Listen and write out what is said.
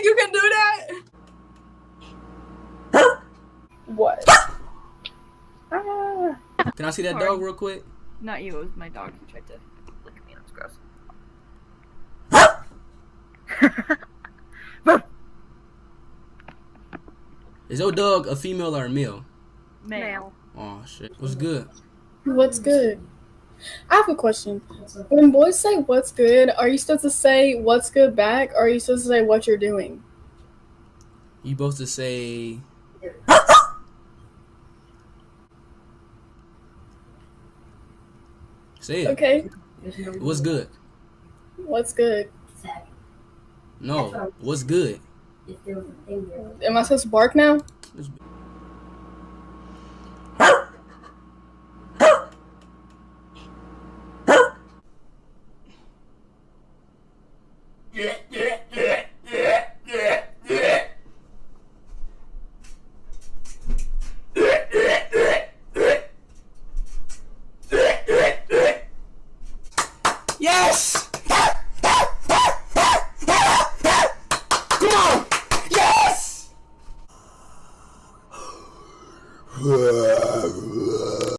you can do that? What? Ah. Can I see that dog real quick? Not you, it was my dog who tried to lick me and it was gross. Is your dog a female or a male? Male. Oh shit. What's good? What's good? I have a question. When boys say what's good, are you supposed to say what's good back, or are you supposed to say what you're doing? You supposed to say say it. Okay. What's good? What's good? No. What's good? Am I supposed to bark now? Yes!